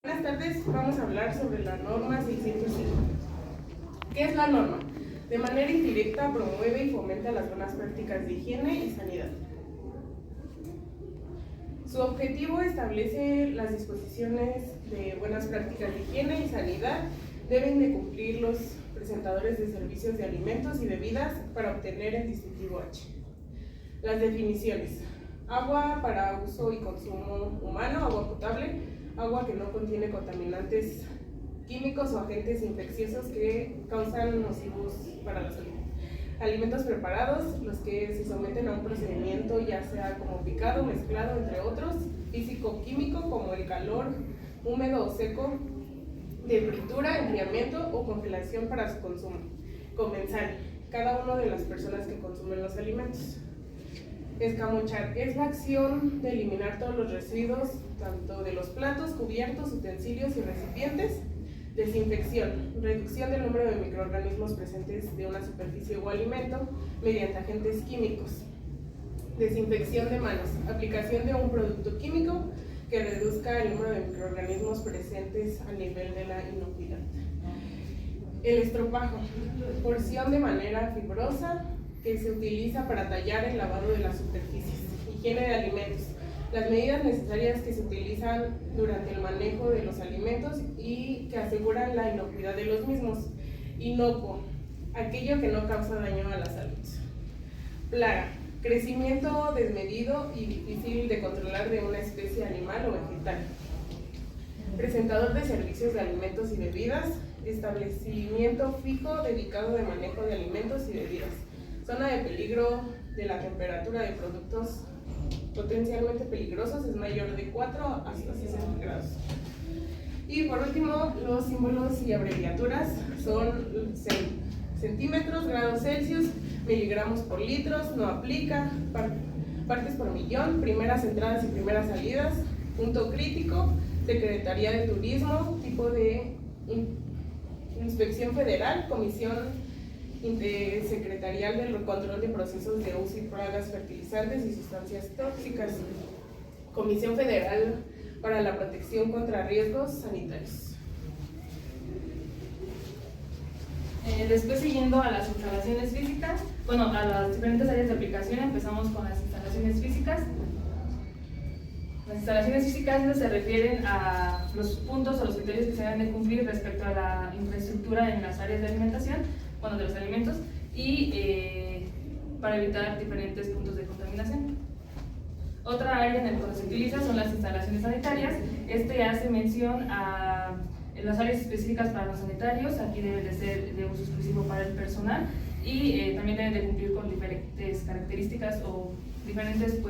Buenas tardes, vamos a hablar sobre la norma 605. ¿Qué es la norma? De manera indirecta promueve y fomenta las buenas prácticas de higiene y sanidad. Su objetivo establece las disposiciones de buenas prácticas de higiene y sanidad deben de cumplir los presentadores de servicios de alimentos y bebidas para obtener el distintivo H. Las definiciones: agua para uso y consumo humano, agua potable, agua que no contiene contaminantes químicos o agentes infecciosos que causan nocivos para la salud. Alimentos preparados, los que se someten a un procedimiento ya sea como picado, mezclado, entre otros, físico-químico como el calor, húmedo o seco, de fritura, enfriamiento o congelación para su consumo. Comensal, cada una de las personas que consumen los alimentos. Escamochar es la acción de eliminar todos los residuos, tanto de los platos, cubiertos, utensilios y recipientes. Desinfección, reducción del número de microorganismos presentes de una superficie o alimento mediante agentes químicos. Desinfección de manos, aplicación de un producto químico que reduzca el número de microorganismos presentes a nivel de la inocuidad. El estropajo, porción de manera fibrosa que se utiliza para tallar el lavado de las superficies. Higiene de alimentos, las medidas necesarias que se utilizan durante el manejo de los alimentos y que aseguran la inocuidad de los mismos. Inocuo, aquello que no causa daño a la salud. Plaga, crecimiento desmedido y difícil de controlar de una especie animal o vegetal. Presentador de servicios de alimentos y bebidas, establecimiento fijo dedicado de manejo de alimentos y bebidas. Zona de peligro de la temperatura de productos potencialmente peligrosos es mayor de 4 hasta 60 grados. Y por último, los símbolos y abreviaturas son centímetros, grados Celsius, miligramos por litros, no aplica, partes por millón, primeras entradas y primeras salidas, punto crítico, Secretaría de Turismo, tipo de inspección federal, comisión secretarial del control de procesos de uso y plagas, fertilizantes y sustancias tóxicas, Comisión Federal para la Protección contra Riesgos Sanitarios. Después, siguiendo a las instalaciones físicas, a las diferentes áreas de aplicación, empezamos con las instalaciones físicas. Las instalaciones físicas se refieren a los puntos o los criterios que se deben de cumplir respecto a la infraestructura en las áreas de alimentación, de los alimentos, y para evitar diferentes puntos de contaminación. Otra área en la que se utiliza son las instalaciones sanitarias. Hace mención a las áreas específicas para los sanitarios. Aquí deben de ser de uso exclusivo para el personal y también deben de cumplir con diferentes características o diferentes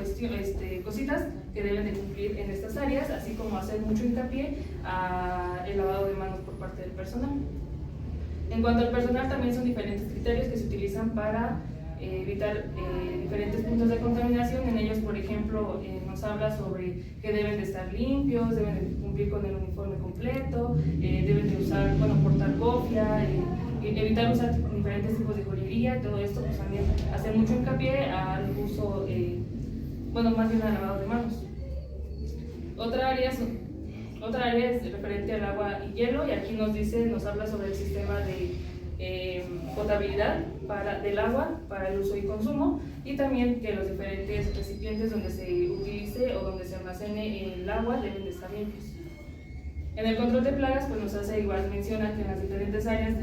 cositas que deben de cumplir en estas áreas, así como hacer mucho hincapié a el lavado de manos por parte del personal. En cuanto al personal, también son diferentes criterios que se utilizan para evitar diferentes puntos de contaminación. En ellos, por ejemplo, nos habla sobre que deben de estar limpios, deben de cumplir con el uniforme completo, deben de usar, portar cofia, evitar usar diferentes tipos de joyería. Todo esto pues también hace mucho hincapié al uso, más bien al lavado de manos. Otra área es referente al agua y hielo, y aquí nos habla sobre el sistema de potabilidad del agua para el uso y consumo, y también que los diferentes recipientes donde se utilice o donde se almacene el agua deben de estar limpios. En el control de plagas, pues nos hace igual menciona que en las diferentes áreas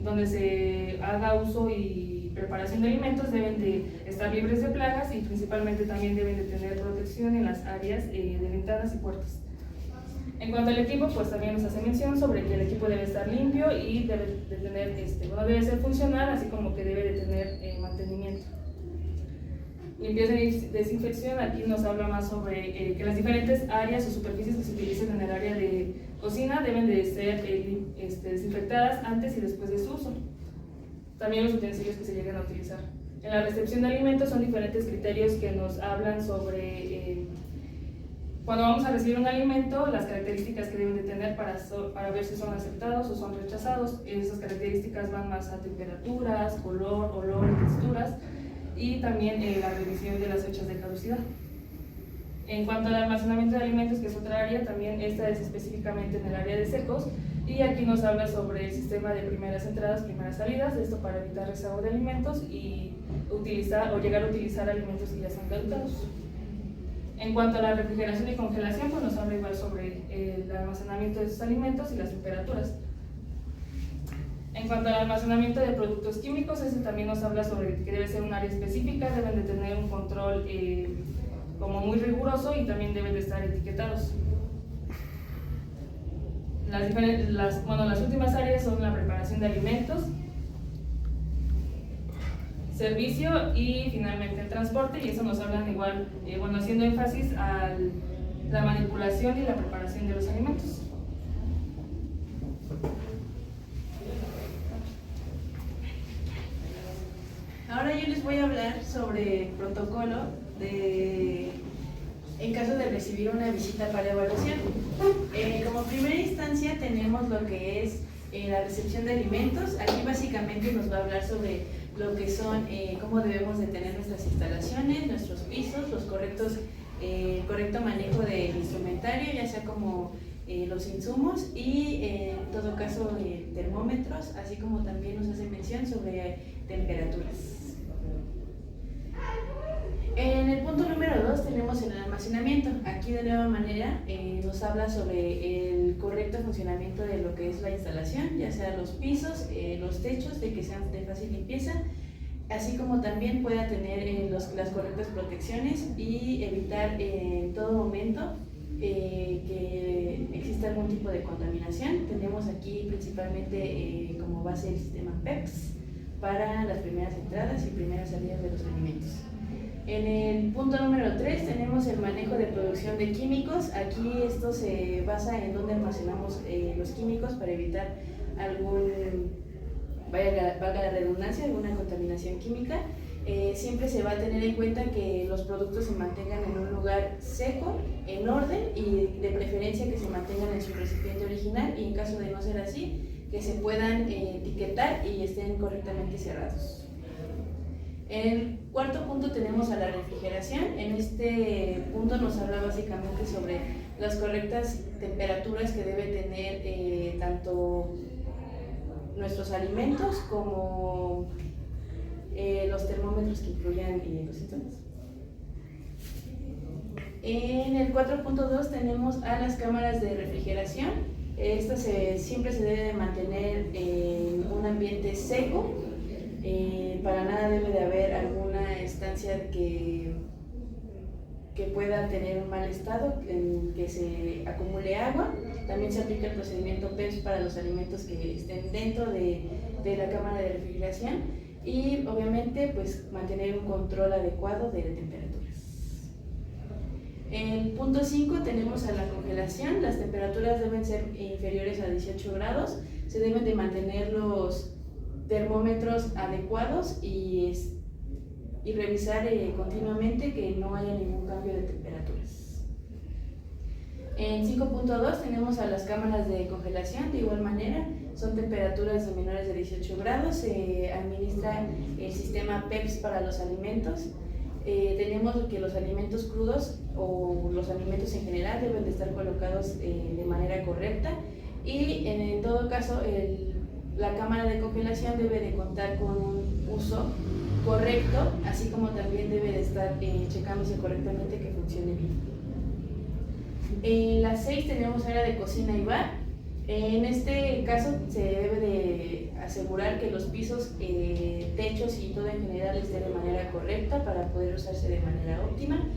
donde se haga uso y preparación de alimentos deben de estar libres de plagas, y principalmente también deben de tener protección en las áreas de ventanas y puertas. En cuanto al equipo, pues también nos hace mención sobre que el equipo debe estar limpio y debe de tener, debe ser funcional, así como que debe de tener mantenimiento. Limpieza y desinfección, aquí nos habla más sobre que las diferentes áreas o superficies que se utilicen en el área de cocina deben de ser desinfectadas antes y después de su uso. También los utensilios que se lleguen a utilizar. En la recepción de alimentos son diferentes criterios que nos hablan sobre cuando vamos a recibir un alimento, las características que deben de tener para ver si son aceptados o son rechazados. Esas características van más a temperaturas, color, olor, texturas, y también la revisión de las fechas de caducidad. En cuanto al almacenamiento de alimentos, que es otra área, también esta es específicamente en el área de secos, y aquí nos habla sobre el sistema de primeras entradas, primeras salidas, esto para evitar rezago de alimentos y utilizar o llegar a utilizar alimentos que ya están caducados. En cuanto a la refrigeración y congelación, pues nos habla igual sobre el almacenamiento de esos alimentos y las temperaturas. En cuanto al almacenamiento de productos químicos, ese también nos habla sobre que debe ser un área específica, deben de tener un control como muy riguroso y también deben de estar etiquetados. Las últimas áreas son la preparación de alimentos, servicio y finalmente el transporte, y eso nos hablan igual, haciendo énfasis a la manipulación y la preparación de los alimentos. Ahora yo les voy a hablar sobre el protocolo en caso de recibir una visita para evaluación. Como primera instancia tenemos lo que es la recepción de alimentos. Aquí básicamente nos va a hablar sobre lo que son, cómo debemos de tener nuestras instalaciones, nuestros pisos, el correcto manejo del instrumentario, ya sea como los insumos y en todo caso termómetros, así como también nos hace mención sobre temperaturas. En el punto número 2 tenemos el almacenamiento. Aquí de nueva manera nos habla sobre el correcto funcionamiento de lo que es la instalación, ya sea los pisos, los techos, de que sean de fácil limpieza, así como también pueda tener las correctas protecciones y evitar en todo momento que exista algún tipo de contaminación. Tenemos aquí principalmente como base el sistema PEPS para las primeras entradas y primeras salidas de los alimentos. En el punto número 3 tenemos el manejo de producción de químicos. Aquí esto se basa en dónde almacenamos los químicos para evitar valga la redundancia, alguna contaminación química. Siempre se va a tener en cuenta que los productos se mantengan en un lugar seco, en orden, y de preferencia que se mantengan en su recipiente original, y en caso de no ser así, que se puedan etiquetar y estén correctamente cerrados. En el cuarto punto tenemos a la refrigeración. En este punto nos habla básicamente sobre las correctas temperaturas que debe tener tanto nuestros alimentos como los termómetros que incluyan los síntomas. En el 4.2 tenemos a las cámaras de refrigeración. Estas siempre se debe de mantener en un ambiente seco. Para nada debe de haber alguna estancia que pueda tener un mal estado, en que se acumule agua. También se aplica el procedimiento PEPS para los alimentos que estén dentro de la cámara de refrigeración, y obviamente pues mantener un control adecuado de temperaturas. En el punto 5 tenemos a la congelación. Las temperaturas deben ser inferiores a 18 grados. Se deben de mantener los termómetros adecuados y revisar continuamente que no haya ningún cambio de temperaturas. En 5.2 tenemos a las cámaras de congelación. De igual manera, son temperaturas de menores de 18 grados. Se administra el sistema PEPS para los alimentos. Tenemos que los alimentos crudos o los alimentos en general deben de estar colocados de manera correcta, y en todo caso la cámara de congelación debe de contar con un uso correcto, así como también debe de estar checándose correctamente que funcione bien. En la 6 tenemos área de cocina y bar. En este caso se debe de asegurar que los pisos, techos y todo en general esté de manera correcta para poder usarse de manera óptima,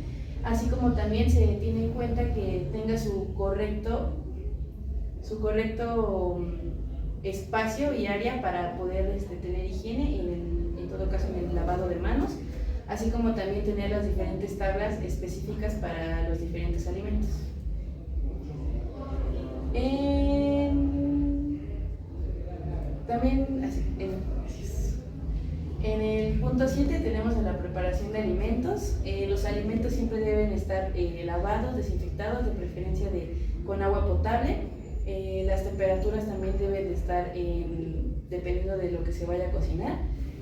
así como también se tiene en cuenta que tenga su correcto espacio y área para poder tener higiene, en todo caso en el lavado de manos, así como también tener las diferentes tablas específicas para los diferentes alimentos. En el punto 7 tenemos a la preparación de alimentos. Los alimentos siempre deben estar lavados, desinfectados, de preferencia con agua potable. Las temperaturas también deben de estar dependiendo de lo que se vaya a cocinar,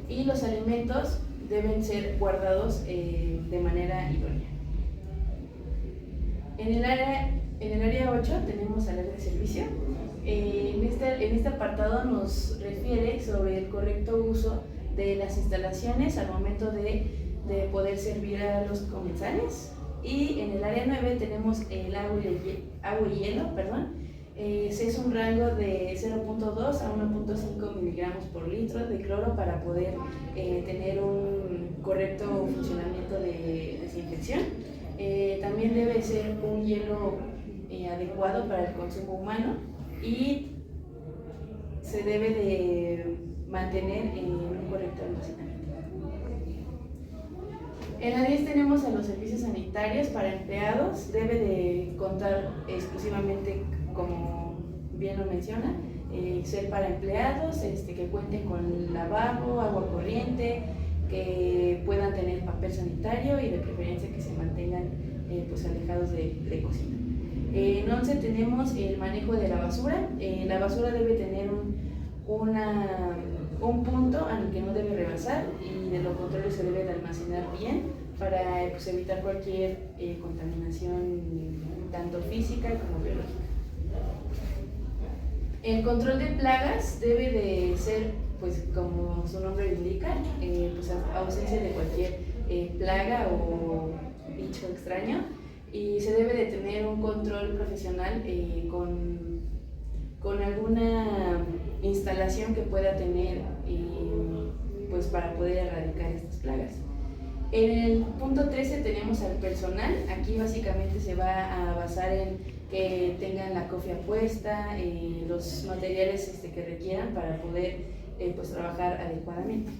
y los alimentos deben ser guardados de manera idónea. En el área 8 tenemos al área de servicio. En este apartado nos refiere sobre el correcto uso de las instalaciones al momento de poder servir a los comensales. Y en el área 9 tenemos el agua y hielo, es un rango de 0.2 a 1.5 miligramos por litro de cloro para poder tener un correcto funcionamiento de desinfección. También debe ser un hielo adecuado para el consumo humano y se debe de mantener en un correcto almacenamiento. En la 10 tenemos a los servicios sanitarios para empleados. Debe de contar exclusivamente, como bien lo menciona, ser para empleados, que cuenten con lavabo, agua corriente, que puedan tener papel sanitario y de preferencia que se mantengan pues alejados de cocina. En 11 tenemos el manejo de la basura. La basura debe tener un punto al que no debe rebasar y de lo contrario se debe de almacenar bien para pues, evitar cualquier contaminación tanto física como biológica. El control de plagas debe de ser, pues como su nombre lo indica, pues ausencia de cualquier plaga o bicho extraño, y se debe de tener un control profesional con alguna instalación que pueda tener pues para poder erradicar estas plagas. En el punto 13 tenemos al personal. Aquí básicamente se va a basar en que tengan la cofia puesta, los materiales que requieran para poder pues trabajar adecuadamente.